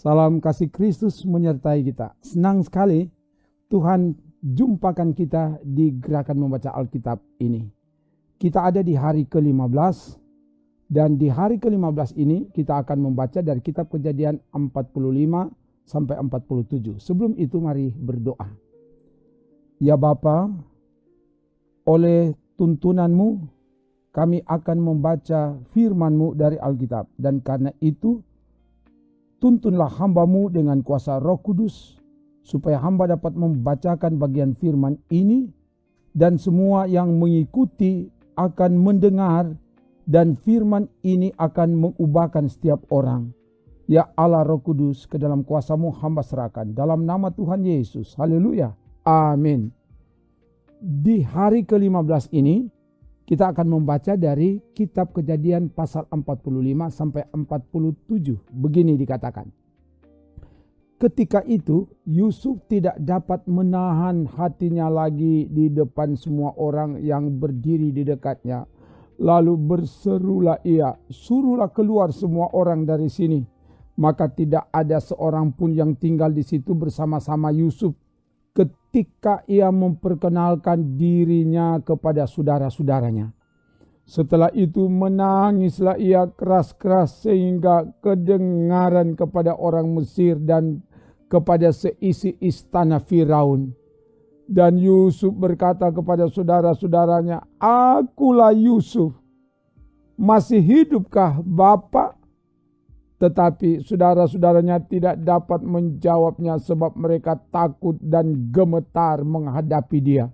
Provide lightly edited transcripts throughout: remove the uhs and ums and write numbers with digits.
Salam kasih Kristus menyertai kita. Senang sekali Tuhan jumpakan kita di gerakan membaca Alkitab ini. Kita ada di hari ke-15 dan di hari ke-15 ini kita akan membaca dari kitab Kejadian 45 sampai 47. Sebelum itu mari berdoa. Ya Bapa, oleh tuntunanmu kami akan membaca firman-Mu dari Alkitab, dan karena itu tuntunlah hamba-Mu dengan kuasa Roh Kudus, supaya hamba dapat membacakan bagian firman ini, dan semua yang mengikuti akan mendengar, dan firman ini akan mengubahkan setiap orang. Ya Allah Roh Kudus, ke dalam kuasa-Mu hamba serahkan, dalam nama Tuhan Yesus. Haleluya. Amin. Di hari ke-15 ini, kita akan membaca dari kitab Kejadian pasal 45 sampai 47. Begini dikatakan. Ketika itu Yusuf tidak dapat menahan hatinya lagi di depan semua orang yang berdiri di dekatnya. Lalu berserulah ia, "Suruhlah keluar semua orang dari sini." Maka tidak ada seorang pun yang tinggal di situ bersama-sama Yusuf ketika ia memperkenalkan dirinya kepada saudara-saudaranya. Setelah itu menangislah ia keras-keras sehingga kedengaran kepada orang Mesir dan kepada seisi istana Firaun. Dan Yusuf berkata kepada saudara-saudaranya, "Akulah Yusuf. Masih hidupkah Bapak?" Tetapi saudara-saudaranya tidak dapat menjawabnya sebab mereka takut dan gemetar menghadapi dia.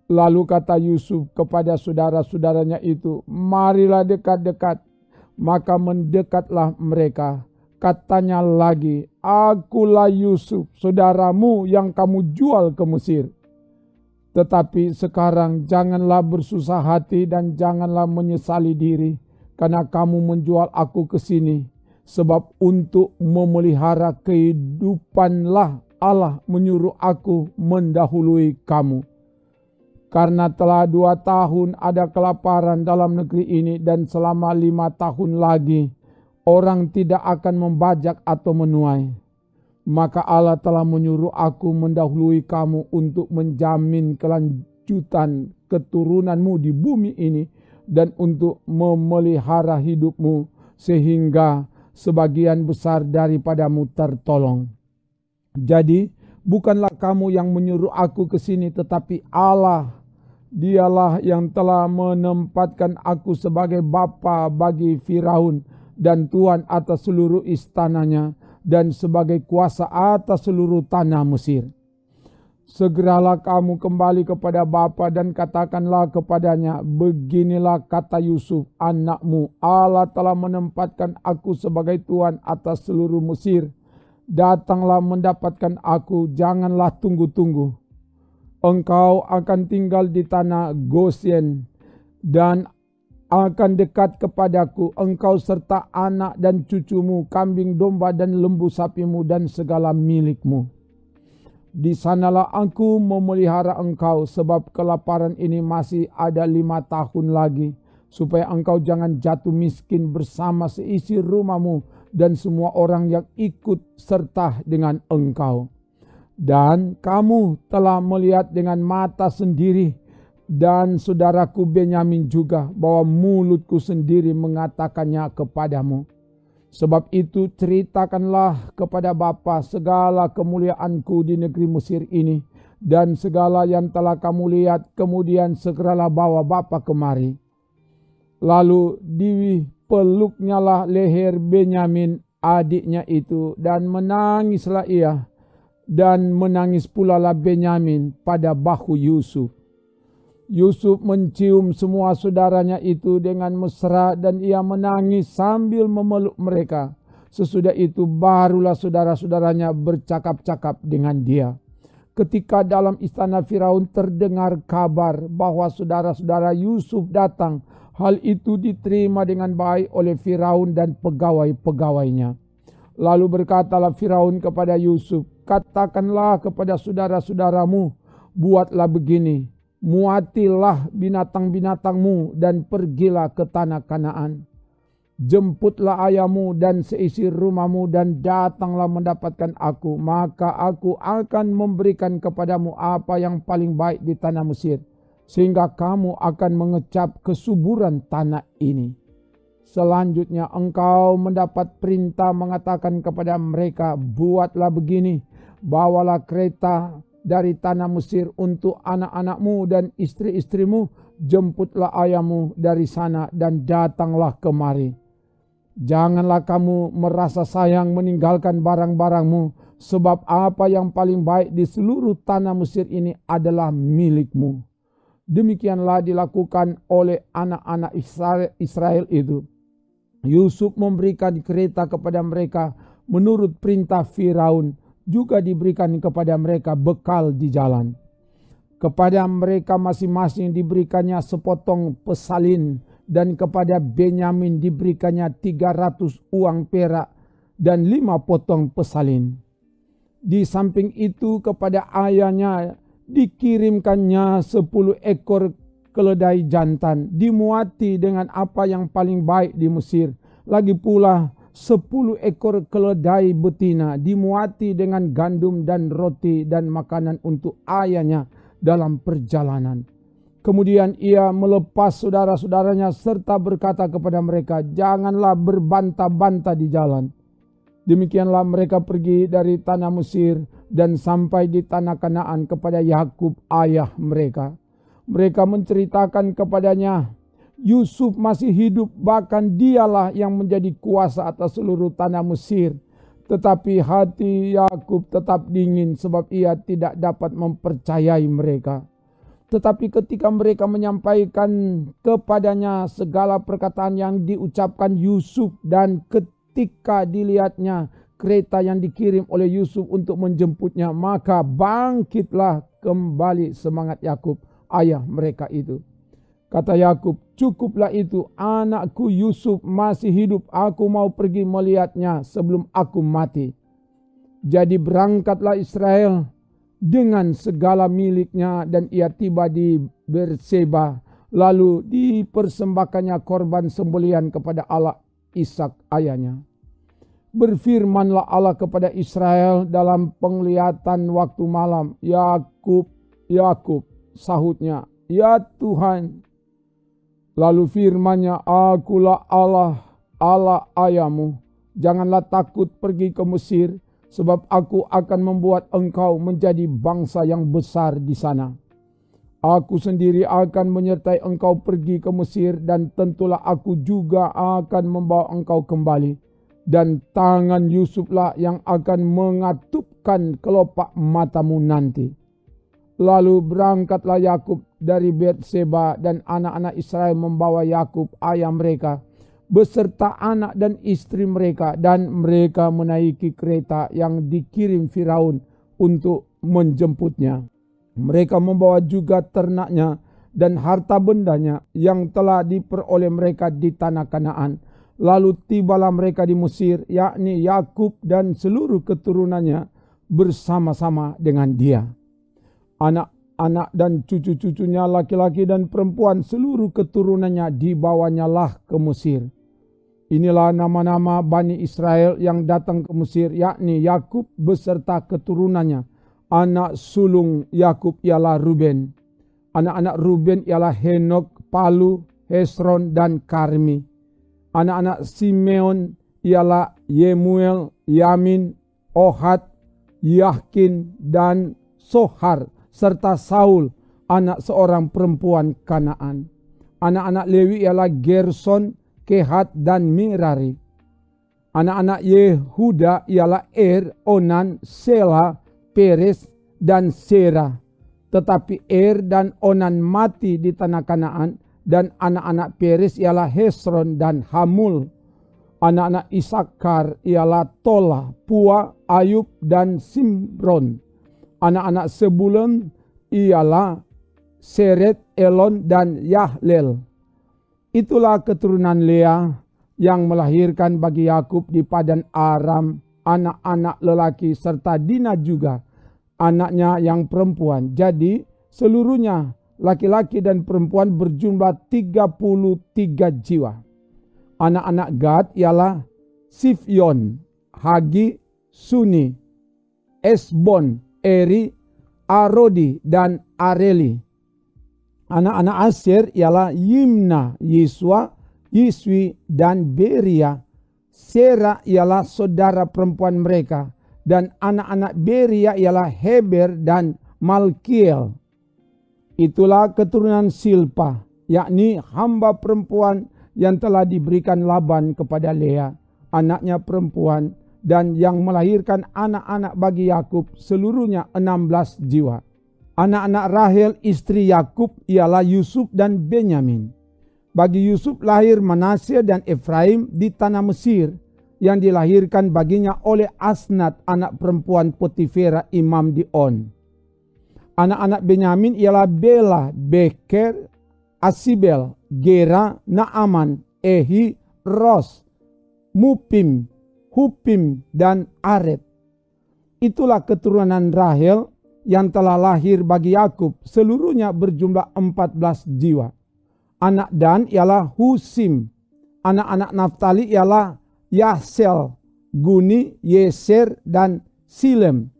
Lalu kata Yusuf kepada saudara-saudaranya itu, "Marilah dekat-dekat." Maka mendekatlah mereka. Katanya lagi, "Akulah Yusuf, saudaramu yang kamu jual ke Mesir. Tetapi sekarang janganlah bersusah hati dan janganlah menyesali diri, karena kamu menjual aku ke sini, sebab untuk memelihara kehidupanlah Allah menyuruh aku mendahului kamu. Karena telah 2 tahun ada kelaparan dalam negeri ini, dan selama 5 tahun lagi orang tidak akan membajak atau menuai. Maka Allah telah menyuruh aku mendahului kamu untuk menjamin kelanjutan keturunanmu di bumi ini, dan untuk memelihara hidupmu sehingga sebagian besar daripadamu tertolong. Jadi bukanlah kamu yang menyuruh aku ke sini, tetapi Allah. Dialah yang telah menempatkan aku sebagai bapa bagi Firaun dan tuan atas seluruh istananya, dan sebagai kuasa atas seluruh tanah Mesir. Segeralah kamu kembali kepada bapa dan katakanlah kepadanya, beginilah kata Yusuf anakmu, Allah telah menempatkan aku sebagai tuan atas seluruh Mesir. Datanglah mendapatkan aku, janganlah tunggu-tunggu. Engkau akan tinggal di tanah Goshen dan akan dekat kepadaku, engkau serta anak dan cucumu, kambing domba dan lembu sapimu dan segala milikmu. Di sanalah aku memelihara engkau, sebab kelaparan ini masih ada 5 tahun lagi, supaya engkau jangan jatuh miskin bersama seisi rumahmu dan semua orang yang ikut serta dengan engkau. Dan kamu telah melihat dengan mata sendiri, dan saudaraku Benyamin juga, bahwa mulutku sendiri mengatakannya kepadamu. Sebab itu ceritakanlah kepada Bapa segala kemuliaanku di negeri Mesir ini, dan segala yang telah kamu lihat, kemudian segeralah bawa Bapa kemari." Lalu dipeluknyalah leher Benyamin adiknya itu, dan menangislah ia, dan menangis pula lah Benyamin pada bahu Yusuf. Yusuf mencium semua saudaranya itu dengan mesra, dan ia menangis sambil memeluk mereka. Sesudah itu barulah saudara-saudaranya bercakap-cakap dengan dia. Ketika dalam istana Firaun terdengar kabar bahwa saudara-saudara Yusuf datang, hal itu diterima dengan baik oleh Firaun dan pegawai-pegawainya. Lalu berkatalah Firaun kepada Yusuf, "Katakanlah kepada saudara-saudaramu, buatlah begini, muatilah binatang-binatangmu dan pergilah ke tanah Kanaan. Jemputlah ayahmu dan seisi rumahmu dan datanglah mendapatkan aku. Maka aku akan memberikan kepadamu apa yang paling baik di tanah Mesir, sehingga kamu akan mengecap kesuburan tanah ini. Selanjutnya engkau mendapat perintah mengatakan kepada mereka, buatlah begini, bawalah kereta dari tanah Mesir untuk anak-anakmu dan istri-istrimu, jemputlah ayahmu dari sana dan datanglah kemari. Janganlah kamu merasa sayang meninggalkan barang-barangmu, sebab apa yang paling baik di seluruh tanah Mesir ini adalah milikmu. Demikianlah dilakukan oleh anak-anak Israel itu. Yusuf memberikan kereta kepada mereka menurut perintah Firaun, juga diberikan kepada mereka bekal di jalan. Kepada mereka masing-masing diberikannya sepotong pesalin, dan kepada Benyamin diberikannya 300 uang perak dan 5 potong pesalin. Di samping itu kepada ayahnya dikirimkannya 10 ekor keledai jantan, dimuati dengan apa yang paling baik di Mesir. Lagi pula 10 ekor keledai betina, dimuati dengan gandum dan roti dan makanan untuk ayahnya dalam perjalanan. Kemudian ia melepas saudara-saudaranya serta berkata kepada mereka, janganlah berbantah-bantah di jalan. Demikianlah mereka pergi dari tanah Mesir dan sampai di tanah Kanaan kepada Yakub ayah mereka. Mereka menceritakan kepadanya, Yusuf masih hidup, bahkan dialah yang menjadi kuasa atas seluruh tanah Mesir. Tetapi hati Yakub tetap dingin sebab ia tidak dapat mempercayai mereka. Tetapi ketika mereka menyampaikan kepadanya segala perkataan yang diucapkan Yusuf, dan ketika dilihatnya kereta yang dikirim oleh Yusuf untuk menjemputnya, maka bangkitlah kembali semangat Yakub ayah mereka itu. Kata Yakub, cukuplah itu, anakku Yusuf masih hidup, aku mau pergi melihatnya sebelum aku mati. Jadi berangkatlah Israel dengan segala miliknya, dan ia tiba di Berseba. Lalu dipersembahkannya korban sembelihan kepada Allah Ishak ayahnya. Berfirmanlah Allah kepada Israel dalam penglihatan waktu malam, Yakub, Yakub, sahutnya, ya Tuhan. Lalu firman-Nya, akulah Allah, Allah ayahmu. Janganlah takut pergi ke Mesir, sebab aku akan membuat engkau menjadi bangsa yang besar di sana. Aku sendiri akan menyertai engkau pergi ke Mesir, dan tentulah aku juga akan membawa engkau kembali. Dan tangan Yusuflah yang akan mengatupkan kelopak matamu nanti. Lalu berangkatlah Yakub dari Berseba, dan anak-anak Israel membawa Yakub ayah mereka beserta anak dan istri mereka, dan mereka menaiki kereta yang dikirim Firaun untuk menjemputnya. Mereka membawa juga ternaknya dan harta bendanya yang telah diperoleh mereka di tanah Kanaan. Lalu tibalah mereka di Mesir, yakni Yakub dan seluruh keturunannya bersama-sama dengan dia. Anak-anak dan cucu-cucunya laki-laki dan perempuan, seluruh keturunannya dibawanyalah ke Mesir. Inilah nama-nama Bani Israel yang datang ke Mesir, yakni Yakub beserta keturunannya. Anak sulung Yakub ialah Ruben. Anak-anak Ruben ialah Henok, Palu, Hesron, dan Karmi. Anak-anak Simeon ialah Yemuel, Yamin, Ohad, Yahkin, dan Sohar, serta Saul, anak seorang perempuan Kanaan. Anak-anak Lewi ialah Gerson, Kehat, dan Merari. Anak-anak Yehuda ialah Onan, Sela, Peres, dan Serah. Tetapi dan Onan mati di tanah Kanaan, dan anak-anak Peres ialah Hesron dan Hamul. Anak-anak Isakar ialah Tola, Pua, Ayub, dan Simron. Anak-anak Sebulun ialah Seret, Elon, dan Yahlel. Itulah keturunan Lea yang melahirkan bagi Yakub di Padan Aram anak-anak lelaki serta Dina juga anaknya yang perempuan. Jadi seluruhnya laki-laki dan perempuan berjumlah 33 jiwa. Anak-anak Gad ialah Sifyon, Hagi, Suni, Esbon, Eri, Arodi, dan Areli. Anak-anak Aser ialah Yimna, Yiswa, Yiswi, dan Beria. Sera ialah saudara perempuan mereka. Dan anak-anak Beria ialah Heber dan Malkiel. Itulah keturunan Silpa, yakni hamba perempuan yang telah diberikan Laban kepada Lea, anaknya perempuan, dan yang melahirkan anak-anak bagi Yakub, seluruhnya 16 jiwa. Anak-anak Rahel istri Yakub ialah Yusuf dan Benyamin. Bagi Yusuf lahir Manasye dan Efraim di tanah Mesir, yang dilahirkan baginya oleh Asnat, anak perempuan Potifera, imam di On. Anak-anak Benyamin ialah Bela, Beker, Asibel, Gera, Naaman, Ehi, Ros, Mupim, Hupim, dan Aret. Itulah keturunan Rahel yang telah lahir bagi Yakub, seluruhnya berjumlah 14 jiwa. Anak Dan ialah Husim. Anak-anak Naftali ialah Yahsel, Guni, Yeser, dan Silem.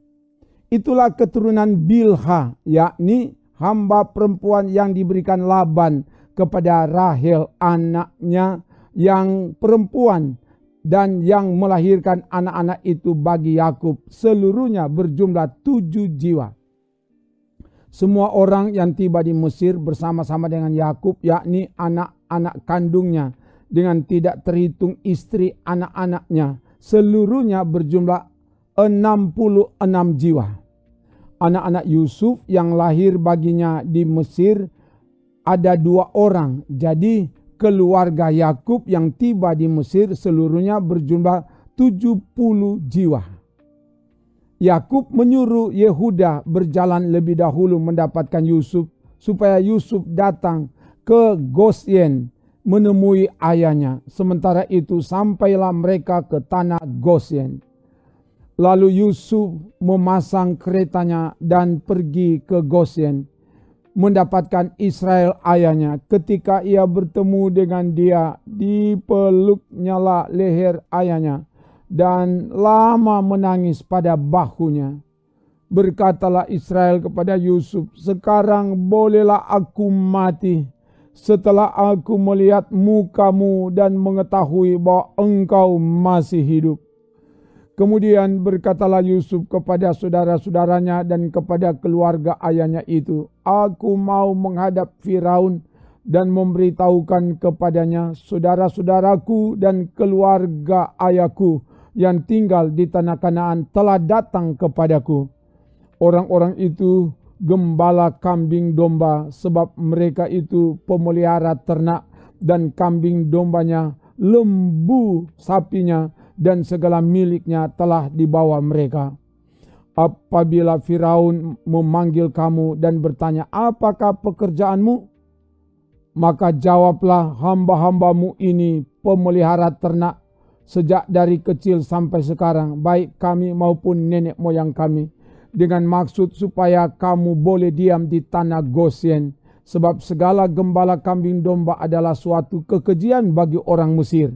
Itulah keturunan Bilha, yakni hamba perempuan yang diberikan Laban kepada Rahel, anaknya yang perempuan, dan yang melahirkan anak-anak itu bagi Yakub, seluruhnya berjumlah 7 jiwa. Semua orang yang tiba di Mesir bersama-sama dengan Yakub, yakni anak-anak kandungnya, dengan tidak terhitung istri anak-anaknya, seluruhnya berjumlah 66 jiwa. Anak-anak Yusuf yang lahir baginya di Mesir ada 2 orang. Jadi keluarga Yakub yang tiba di Mesir seluruhnya berjumlah 70 jiwa. Yakub menyuruh Yehuda berjalan lebih dahulu mendapatkan Yusuf, supaya Yusuf datang ke Gosyen menemui ayahnya. Sementara itu sampailah mereka ke tanah Gosyen. Lalu Yusuf memasang keretanya dan pergi ke Gosyen, mendapatkan Israel ayahnya. Ketika ia bertemu dengan dia, dipeluknyalah leher ayahnya dan lama menangis pada bahunya. Berkatalah Israel kepada Yusuf, "Sekarang bolehlah aku mati, setelah aku melihat mukamu dan mengetahui bahwa engkau masih hidup." Kemudian berkatalah Yusuf kepada saudara-saudaranya dan kepada keluarga ayahnya itu, "Aku mau menghadap Firaun dan memberitahukan kepadanya, saudara-saudaraku dan keluarga ayahku yang tinggal di tanah Kanaan telah datang kepadaku. Orang-orang itu gembala kambing domba, sebab mereka itu pemelihara ternak, dan kambing dombanya, lembu sapinya, dan segala miliknya telah dibawa mereka. Apabila Firaun memanggil kamu dan bertanya, 'Apakah pekerjaanmu?' maka jawablah, 'Hamba-hambamu ini pemelihara ternak sejak dari kecil sampai sekarang, baik kami maupun nenek moyang kami, dengan maksud supaya kamu boleh diam di tanah Gosyen, sebab segala gembala kambing domba adalah suatu kekejian bagi orang Mesir.'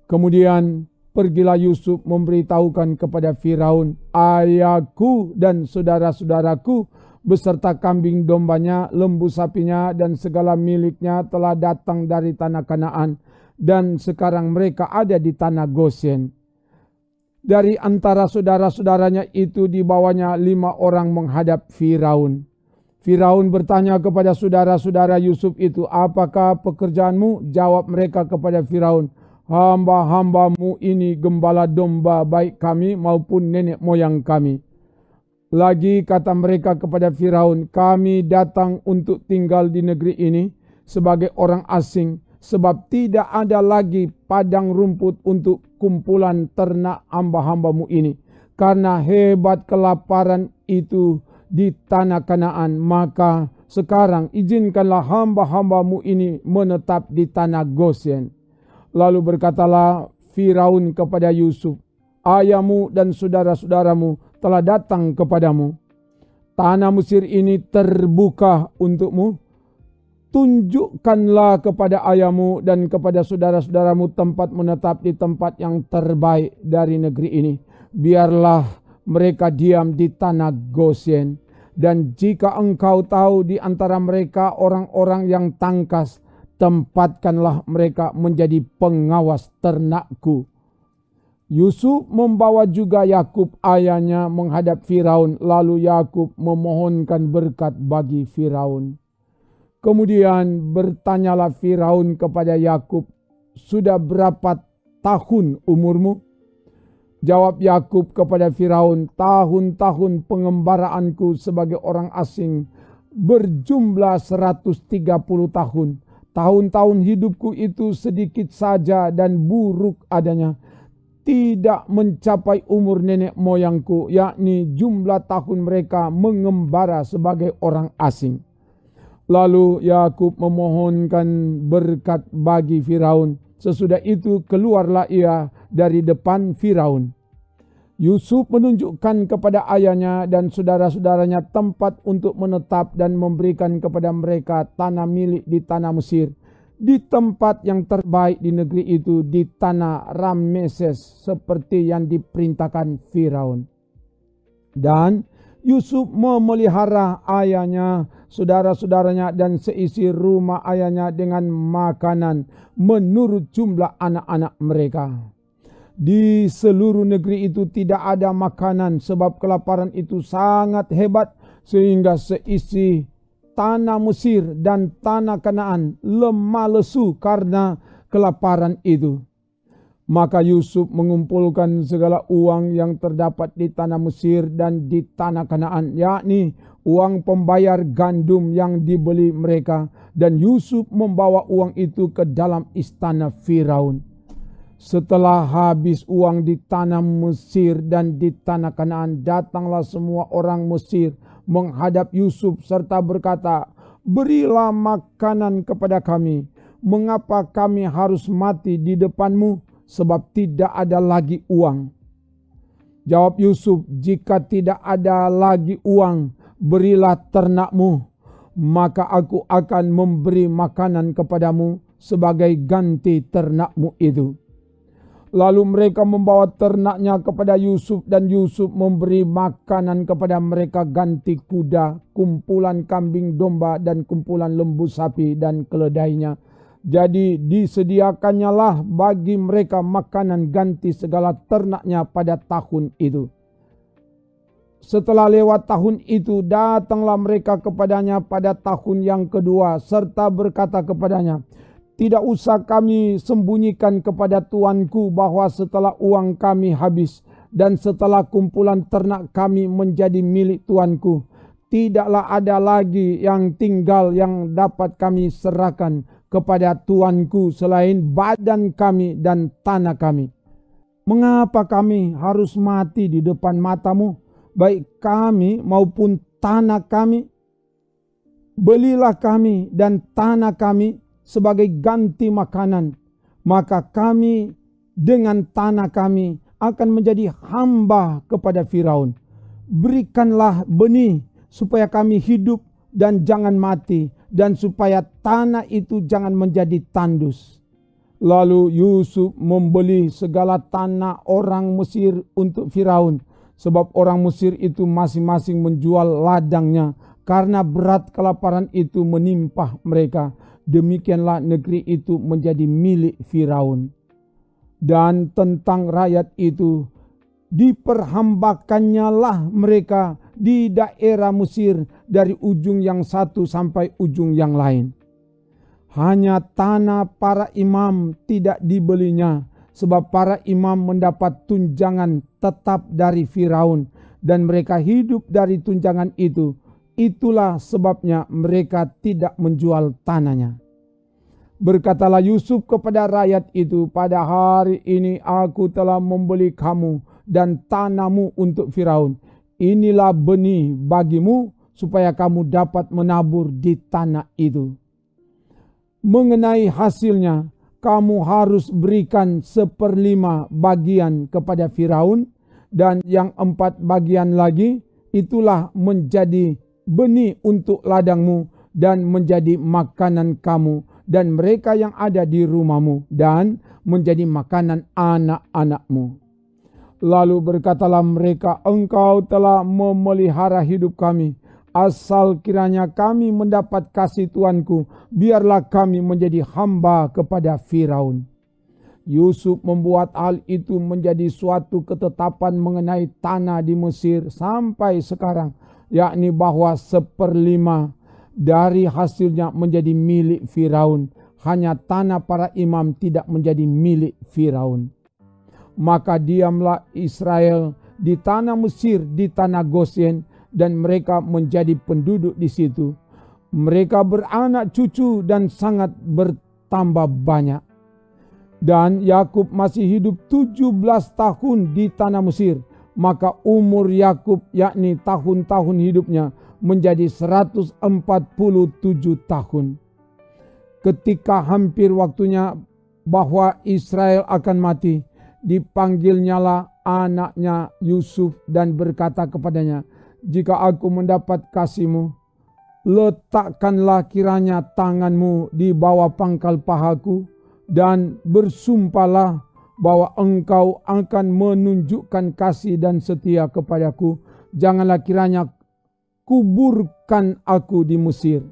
Kemudian pergilah Yusuf memberitahukan kepada Firaun, 'Ayahku dan saudara-saudaraku beserta kambing dombanya, lembu sapinya, dan segala miliknya telah datang dari tanah Kanaan, dan sekarang mereka ada di tanah Gosyen.' Dari antara saudara-saudaranya itu dibawanya 5 orang menghadap Firaun. Firaun bertanya kepada saudara-saudara Yusuf itu, 'Apakah pekerjaanmu?' Jawab mereka kepada Firaun, 'Hamba-hambamu ini gembala domba, baik kami maupun nenek moyang kami.' Lagi kata mereka kepada Firaun, 'Kami datang untuk tinggal di negeri ini sebagai orang asing, sebab tidak ada lagi padang rumput untuk kumpulan ternak hamba-hambamu ini. Karena hebat kelaparan itu di tanah Kanaan, maka sekarang izinkanlah hamba-hambamu ini menetap di tanah Gosyen.' Lalu berkatalah Firaun kepada Yusuf, 'Ayahmu dan saudara-saudaramu telah datang kepadamu. Tanah Mesir ini terbuka untukmu. tunjukkanlah kepada ayahmu dan kepada saudara-saudaramu tempat menetap di tempat yang terbaik dari negeri ini. Biarlah mereka diam di tanah Goshen. Dan jika engkau tahu di antara mereka orang-orang yang tangkas, tempatkanlah mereka menjadi pengawas ternakku. Yusuf membawa juga Yakub ayahnya menghadap Firaun, lalu Yakub memohonkan berkat bagi Firaun. Kemudian bertanyalah Firaun kepada Yakub, "Sudah berapa tahun umurmu?" Jawab Yakub kepada Firaun, "Tahun-tahun pengembaraanku sebagai orang asing berjumlah 130 tahun. Tahun-tahun hidupku itu sedikit saja dan buruk adanya. Tidak mencapai umur nenek moyangku, yakni jumlah tahun mereka mengembara sebagai orang asing." Lalu Yakub memohonkan berkat bagi Firaun. Sesudah itu keluarlah ia dari depan Firaun. Yusuf menunjukkan kepada ayahnya dan saudara-saudaranya tempat untuk menetap dan memberikan kepada mereka tanah milik di tanah Mesir, di tempat yang terbaik di negeri itu, di tanah Rameses, seperti yang diperintahkan Firaun. Dan Yusuf memelihara ayahnya, saudara-saudaranya dan seisi rumah ayahnya dengan makanan menurut jumlah anak-anak mereka. Di seluruh negeri itu tidak ada makanan sebab kelaparan itu sangat hebat, sehingga seisi tanah Mesir dan tanah Kanaan lemah lesu karena kelaparan itu. Maka Yusuf mengumpulkan segala uang yang terdapat di tanah Mesir dan di tanah Kanaan, yakni uang pembayar gandum yang dibeli mereka, dan Yusuf membawa uang itu ke dalam istana Firaun. Setelah habis uang di tanah Mesir dan di tanah Kanaan, datanglah semua orang Mesir menghadap Yusuf serta berkata, "Berilah makanan kepada kami. Mengapa kami harus mati di depanmu? Sebab tidak ada lagi uang." Jawab Yusuf, "Jika tidak ada lagi uang, berilah ternakmu, maka aku akan memberi makanan kepadamu sebagai ganti ternakmu itu." Lalu mereka membawa ternaknya kepada Yusuf, dan Yusuf memberi makanan kepada mereka ganti kuda, kumpulan kambing domba, dan kumpulan lembu sapi dan keledainya. Jadi disediakannya lah bagi mereka makanan ganti segala ternaknya pada tahun itu. Setelah lewat tahun itu, datanglah mereka kepadanya pada tahun yang kedua, serta berkata kepadanya, "Tidak usah kami sembunyikan kepada tuanku bahwa setelah uang kami habis dan setelah kumpulan ternak kami menjadi milik tuanku, tidaklah ada lagi yang tinggal yang dapat kami serahkan kepada tuanku selain badan kami dan tanah kami. Mengapa kami harus mati di depan matamu, baik kami maupun tanah kami? Belilah kami dan tanah kami sebagai ganti makanan, maka kami dengan tanah kami akan menjadi hamba kepada Firaun. Berikanlah benih supaya kami hidup dan jangan mati, dan supaya tanah itu jangan menjadi tandus." Lalu Yusuf membeli segala tanah orang Mesir untuk Firaun, sebab orang Mesir itu masing-masing menjual ladangnya karena berat kelaparan itu menimpa mereka. Demikianlah negeri itu menjadi milik Firaun. Dan tentang rakyat itu, diperhambakannya lah mereka di daerah Mesir dari ujung yang satu sampai ujung yang lain. Hanya tanah para imam tidak dibelinya, sebab para imam mendapat tunjangan tetap dari Firaun, dan mereka hidup dari tunjangan itu. Itulah sebabnya mereka tidak menjual tanahnya. Berkatalah Yusuf kepada rakyat itu, "Pada hari ini aku telah membeli kamu dan tanahmu untuk Firaun. Inilah benih bagimu supaya kamu dapat menabur di tanah itu. Mengenai hasilnya, kamu harus berikan 1/5 bagian kepada Firaun, dan yang 4 bagian lagi itulah menjadi benih untuk ladangmu dan menjadi makanan kamu dan mereka yang ada di rumahmu dan menjadi makanan anak-anakmu. Lalu berkatalah mereka, engkau telah memelihara hidup kami. Asal kiranya kami mendapat kasih Tuanku, biarlah kami menjadi hamba kepada Firaun. Yusuf membuat hal itu menjadi suatu ketetapan mengenai tanah di Mesir sampai sekarang, yakni bahwa 1/5 dari hasilnya menjadi milik Firaun. Hanya tanah para imam tidak menjadi milik Firaun. Maka diamlah Israel di tanah Mesir, di tanah Goshen, dan mereka menjadi penduduk di situ. Mereka beranak cucu dan sangat bertambah banyak. Dan Yakub masih hidup 17 tahun di tanah Mesir. Maka umur Yakub, yakni tahun-tahun hidupnya, menjadi 147 tahun. Ketika hampir waktunya bahwa Israel akan mati, dipanggilnyalah anaknya Yusuf dan berkata kepadanya, jika aku mendapat kasihmu, letakkanlah kiranya tanganmu di bawah pangkal pahaku dan bersumpahlah bahwa engkau akan menunjukkan kasih dan setia kepadaku. Janganlah kiranya kuburkan aku di Mesir.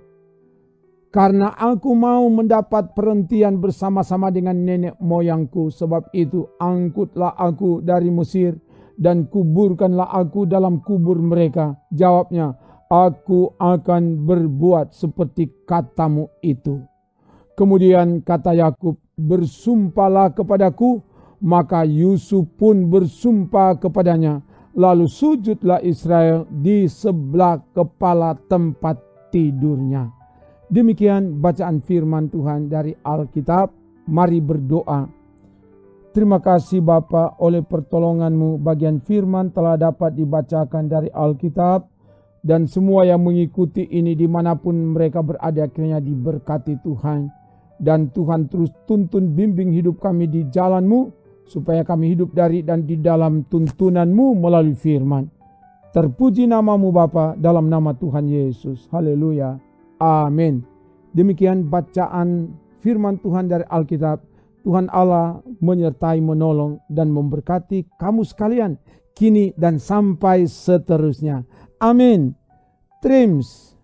Karena aku mau mendapat perhentian bersama-sama dengan nenek moyangku. Sebab itu angkutlah aku dari Mesir dan kuburkanlah aku dalam kubur mereka. Jawabnya, aku akan berbuat seperti katamu itu. Kemudian kata Yakub, bersumpahlah kepadaku. Maka Yusuf pun bersumpah kepadanya. Lalu sujudlah Israel di sebelah kepala tempat tidurnya. Demikian bacaan firman Tuhan dari Alkitab. Mari berdoa. Terima kasih Bapa, oleh pertolongan-Mu bagian firman telah dapat dibacakan dari Alkitab. Dan semua yang mengikuti ini dimanapun mereka berada kiranya diberkati Tuhan. Dan Tuhan terus tuntun bimbing hidup kami di jalan-Mu, supaya kami hidup dari dan di dalam tuntunan-Mu melalui firman. Terpuji nama-Mu Bapa, dalam nama Tuhan Yesus. Haleluya. Amin. Demikian bacaan firman Tuhan dari Alkitab. Tuhan Allah menyertai, menolong, dan memberkati kamu sekalian, kini dan sampai seterusnya. Amin. Trims.